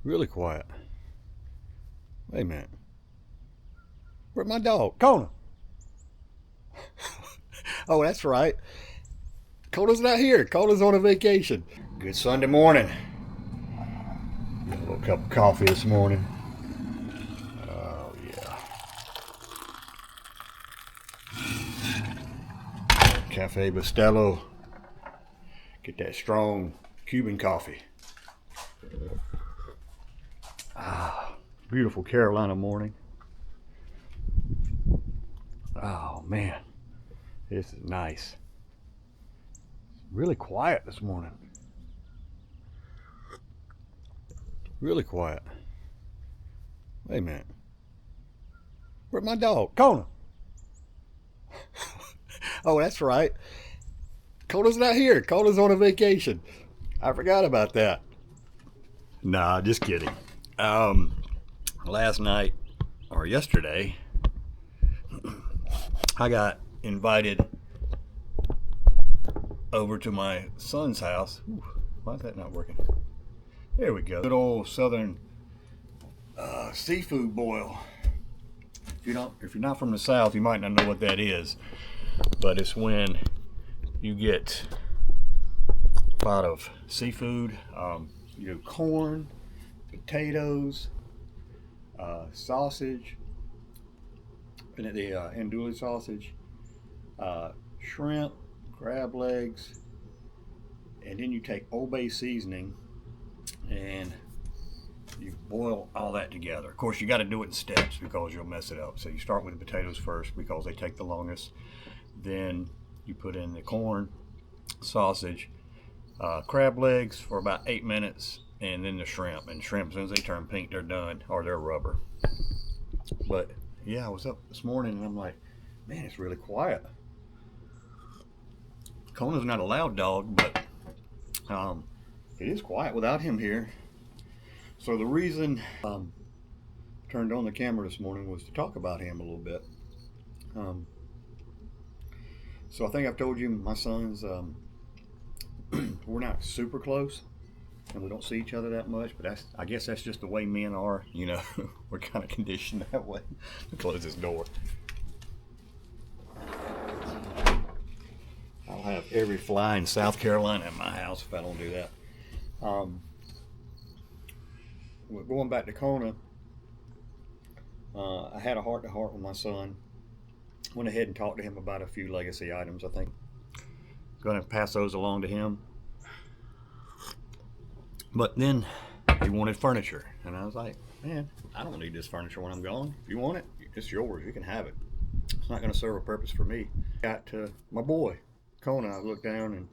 Really quiet. Wait a minute. Where's my dog? Kona. Oh, that's right. Kona's not here. Kona's on a vacation. Good Sunday morning. Got a little cup of coffee this morning. Oh, yeah. Cafe Bustelo. Get that strong Cuban coffee. Beautiful Carolina morning. Oh man, this is nice. Really quiet this morning. Really quiet. Wait a minute. Where's my dog? Kona. Oh, that's right. Kona's not here. Kona's on a vacation. I forgot about that. Nah, just kidding. Last night or yesterday, I got invited over to my son's house. Ooh, why is that not working? There we go. Good old southern seafood boil. If you're not from the South, you might not know what that is, but it's when you get a pot of seafood. You do corn, potatoes, sausage, and the andouille sausage, shrimp, crab legs, and then you take Old Bay seasoning and you boil all that together. Of course, you got to do it in steps because you'll mess it up. So you start with the potatoes first because they take the longest. Then you put in the corn, sausage, crab legs for about 8 minutes, and then the shrimp. And shrimp, as soon as they turn pink, they're done, or they're rubber. But yeah, I was up this morning and I'm like, man, it's really quiet. Kona's not a loud dog, but it is quiet without him here. So the reason I turned on the camera this morning was to talk about him a little bit. So I think I've told you my sons, we're not super close and we don't see each other that much, but I guess that's just the way men are, you know. We're kind of conditioned that way. Close this door. I'll have every fly in South Carolina in my house if I don't do that. We're going back to Kona. I had a heart-to-heart with my son. Went ahead and talked to him about a few legacy items, I think. Going to pass those along to him. But then he wanted furniture. And I was like, man, I don't need this furniture when I'm gone. If you want it, it's yours. You can have it. It's not going to serve a purpose for me. Got to my boy, Kona. I looked down and,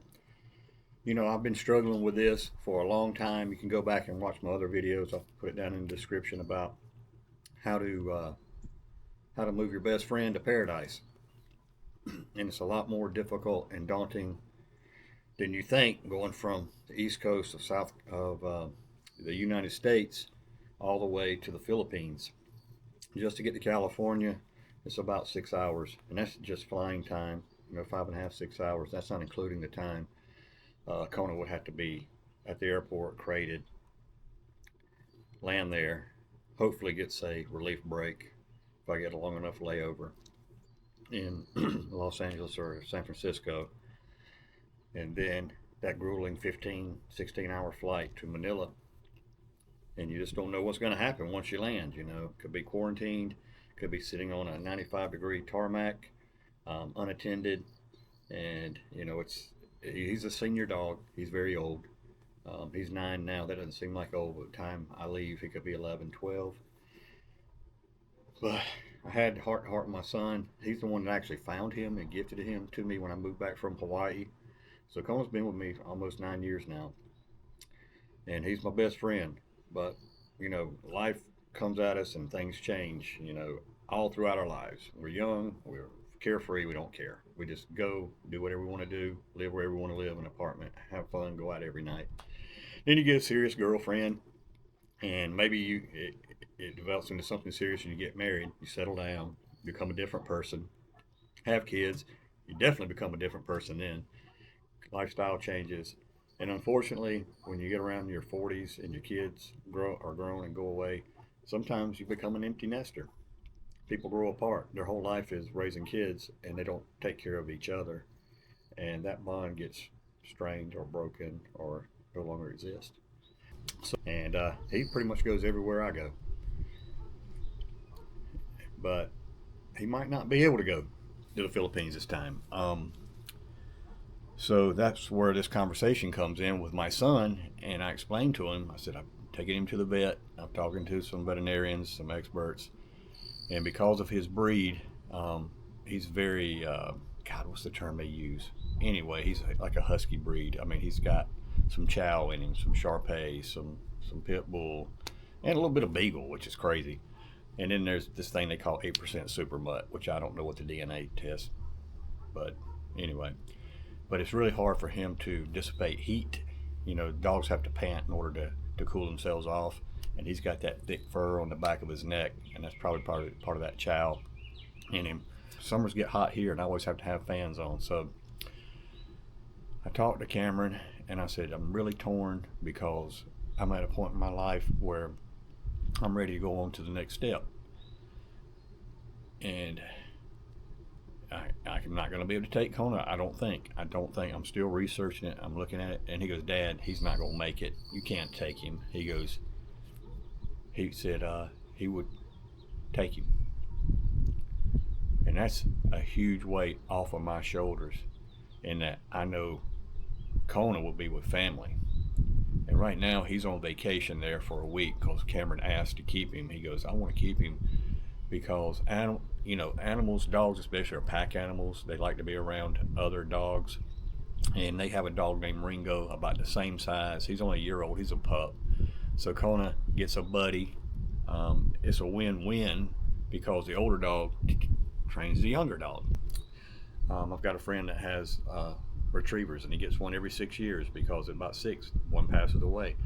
you know, I've been struggling with this for a long time. You can go back and watch my other videos. I'll put it down in the description about how to move your best friend to paradise. And it's a lot more difficult and daunting than you think, going from the east coast of the United States all the way to the Philippines. Just to get to California, it's about 6 hours, and that's just flying time. You know, 5.5, 6 hours. That's not including the time Kona would have to be at the airport, crated, land there, hopefully gets a relief break if I get a long enough layover in Los Angeles or San Francisco, and then that grueling 15, 16-hour flight to Manila. And you just don't know what's going to happen once you land. You know, could be quarantined, could be sitting on a 95-degree tarmac, unattended, and you know, he's a senior dog. He's very old. He's 9 now. That doesn't seem like old. By the time I leave, he could be 11, 12. But I had heart to heart with my son. He's the one that actually found him and gifted him to me when I moved back from Hawaii. So Kona's been with me almost 9 years now, and he's my best friend. But you know, life comes at us and things change. You know, all throughout our lives. We're young. We're carefree. We don't care. We just go do whatever we want to do, live wherever we want to live in an apartment, have fun, go out every night. Then you get a serious girlfriend, and maybe it develops into something serious, and you get married, you settle down, become a different person, have kids, you definitely become a different person then. Lifestyle changes, And unfortunately, when you get around your 40s and your kids are grown and go away, sometimes you become an empty nester. People grow apart. Their whole life is raising kids, and they don't take care of each other, and that bond gets strained or broken or no longer exists. And he pretty much goes everywhere I go, but he might not be able to go to the Philippines this time. So that's where this conversation comes in with my son, and I explained to him, I said, I'm taking him to the vet, I'm talking to some veterinarians, some experts, and because of his breed, he's very, God, what's the term they use? Anyway, he's like a husky breed. I mean, he's got some chow in him, some Shar-Pei, some pit bull, and a little bit of beagle, which is crazy. And then there's this thing they call 8% super mutt, which I don't know what the DNA test, but anyway. But it's really hard for him to dissipate heat. You know, dogs have to pant in order to cool themselves off, and he's got that thick fur on the back of his neck, and that's probably part of that chow in him. Summers get hot here, and I always have to have fans on. So I talked to Cameron, and I said, I'm really torn because I'm at a point in my life where I'm ready to go on to the next step. And I'm not going to be able to take Kona, I don't think. I'm still researching it. I'm looking at it. And he goes, Dad, he's not going to make it. You can't take him. He said he would take him. And that's a huge weight off of my shoulders, in that I know Kona will be with family. And right now he's on vacation there for a week because Cameron asked to keep him. He goes, I want to keep him because animals, dogs especially, are pack animals. They like to be around other dogs. And they have a dog named Ringo, about the same size. He's only a year old. He's a pup. So Kona gets a buddy. It's a win-win because the older dog trains the younger dog. I've got a friend that has retrievers, and he gets one every 6 years because at about 6, one passes away.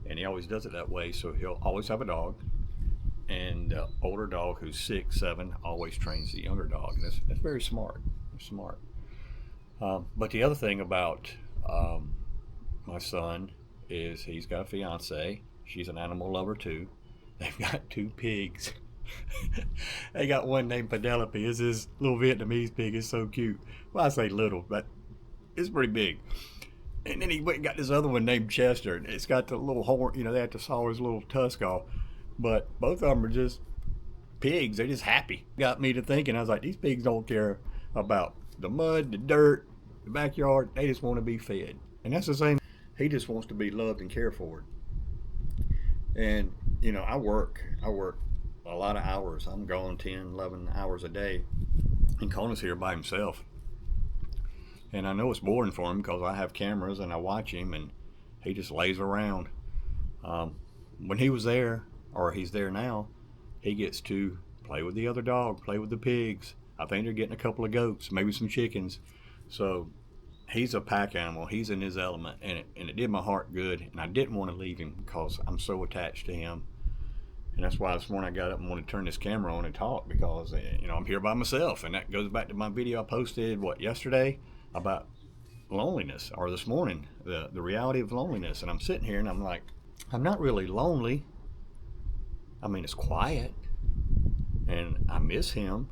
And he always does it that way, so he'll always have a dog. And the older dog, who's 6, 7, always trains the younger dog. And that's very smart. It's smart. But the other thing about my son is he's got a fiance. She's an animal lover too. They've got 2 pigs. They got one named Penelope. It's this little Vietnamese pig. It's so cute. Well, I say little, but it's pretty big. And then he went and got this other one named Chester. And it's got the little horn, they have to saw his little tusk off. But both of them are just pigs. They're just happy. Got me to thinking, I was like, these pigs don't care about the mud, the dirt, the backyard. They just want to be fed. And that's the same. He just wants to be loved and cared for. And, I work a lot of hours. I'm gone 10, 11 hours a day. And Kona's here by himself. And I know it's boring for him because I have cameras and I watch him, and he just lays around. When he was there, or he's there now, he gets to play with the other dog, play with the pigs. I think they're getting a couple of goats, maybe some chickens. So he's a pack animal. He's in his element, and it did my heart good. And I didn't want to leave him because I'm so attached to him. And that's why this morning I got up and wanted to turn this camera on and talk because, I'm here by myself. And that goes back to my video I posted, yesterday, about loneliness, or this morning, the reality of loneliness. And I'm sitting here and I'm like, I'm not really lonely. I mean, it's quiet and I miss him,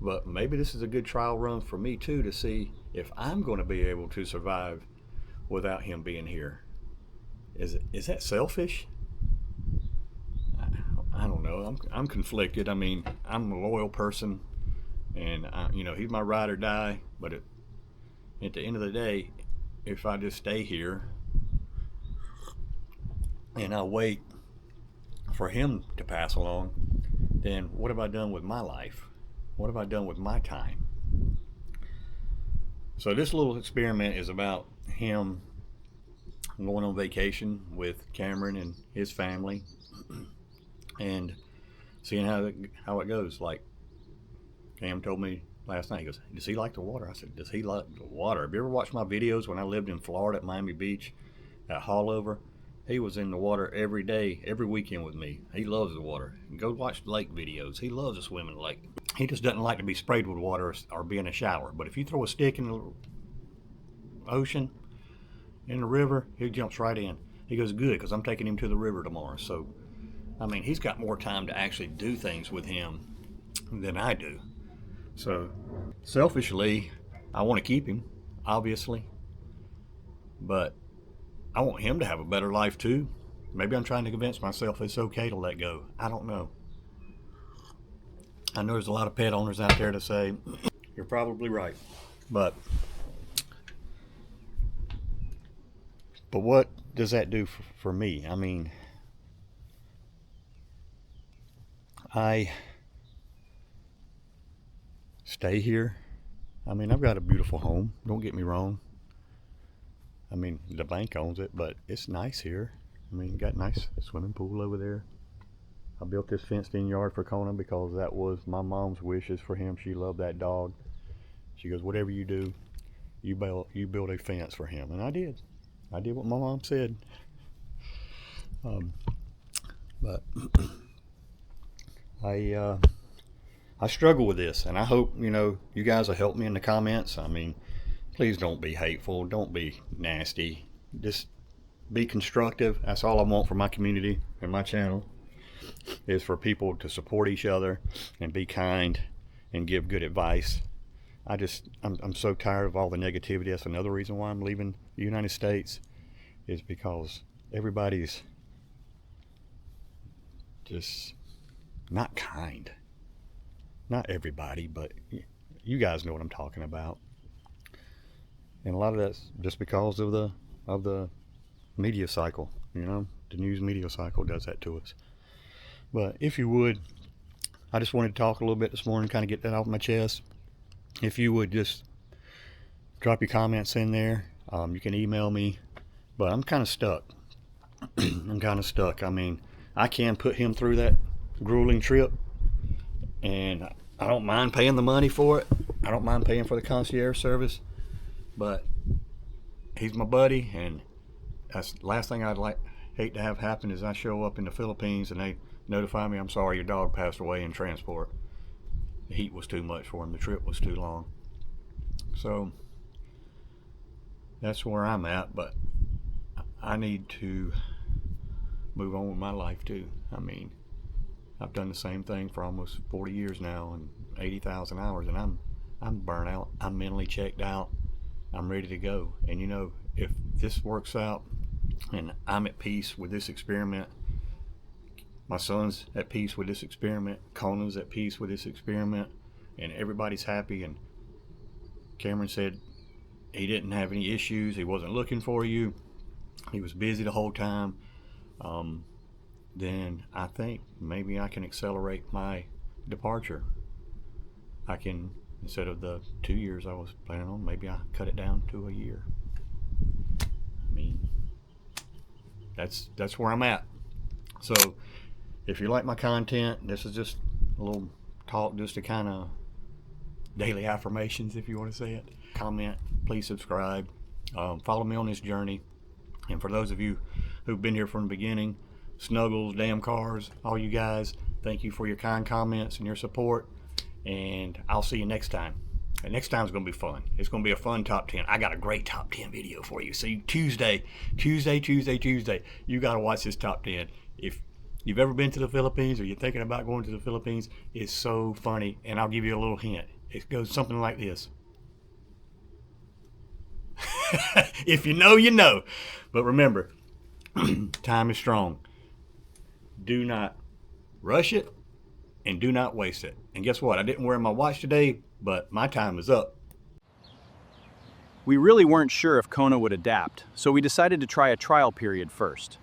but maybe this is a good trial run for me too, to see if I'm going to be able to survive without him being here. Is that selfish? I don't know. I'm conflicted. I mean, I'm a loyal person, and he's my ride or die. But at the end of the day, if I just stay here and I wait for him to pass along, then what have I done with my life? What have I done with my time? So this little experiment is about him going on vacation with Cameron and his family and seeing how it goes. Like Cam told me last night, he goes, does he like the water? I said, does he like the water? Have you ever watched my videos when I lived in Florida at Miami Beach at Haulover? He was in the water every day, every weekend with me. He loves the water. Go watch lake videos. He loves to swim in the lake. He just doesn't like to be sprayed with water or be in a shower. But if you throw a stick in the ocean, in the river, he jumps right in. He goes, good, because I'm taking him to the river tomorrow. So, I mean, he's got more time to actually do things with him than I do. So, selfishly, I want to keep him, obviously. But I want him to have a better life too. Maybe I'm trying to convince myself it's okay to let go. I don't know. I know there's a lot of pet owners out there to say, you're probably right. But what does that do for me? I mean, I stay here. I mean, I've got a beautiful home. Don't get me wrong. I mean, the bank owns it, but it's nice here. I mean, got a nice swimming pool over there. I built this fenced-in yard for Kona because that was my mom's wishes for him. She loved that dog. She goes, whatever you do, you build a fence for him. And I did. I did what my mom said. But I struggle with this, and I hope, you know, you guys will help me in the comments. I mean, please don't be hateful. Don't be nasty. Just be constructive. That's all I want for my community and my channel, is for people to support each other and be kind and give good advice. I'm so tired of all the negativity. That's another reason why I'm leaving the United States, is because everybody's just not kind. Not everybody, but you guys know what I'm talking about. And a lot of that's just because of the media cycle, you know. The news media cycle does that to us. But if you would, I just wanted to talk a little bit this morning, kind of get that off my chest. If you would just drop your comments in there. You can email me, but I'm kind of stuck. I'm kind of stuck. I mean, I can put him through that grueling trip, and I don't mind paying the money for it. I don't mind paying for the concierge service, but he's my buddy, and that's the last thing I'd hate to have happen is I show up in the Philippines and they notify me, I'm sorry, your dog passed away in transport. The heat was too much for him. The trip was too long. So that's where I'm at, but I need to move on with my life too. I mean, I've done the same thing for almost 40 years now and 80,000 hours, and I'm burnt out. I'm mentally checked out. I'm ready to go. And you know, if this works out and I'm at peace with this experiment, my son's at peace with this experiment, Kona's at peace with this experiment, and everybody's happy, and Cameron said he didn't have any issues, he wasn't looking for you, he was busy the whole time, then I think maybe I can accelerate my departure. I can, instead of the 2 years I was planning on, maybe I cut it down to a year. I mean, that's where I'm at. So if you like my content, this is just a little talk, just to kind of daily affirmations, if you want to say it. Comment, please subscribe, follow me on this journey. And for those of you who've been here from the beginning, Snuggles, Damn Cars, all you guys, thank you for your kind comments and your support, and I'll see you next time. And next time's gonna be fun. It's gonna be a fun top 10. I got a great top 10 video for you. See, Tuesday, you gotta watch this top 10. If you've ever been to the Philippines or you're thinking about going to the Philippines, it's so funny, and I'll give you a little hint. It goes something like this. If you know, you know. But remember, time is strong. Do not rush it, and do not waste it. And guess what? I didn't wear my watch today, but my time is up. We really weren't sure if Kona would adapt, so we decided to try a trial period first.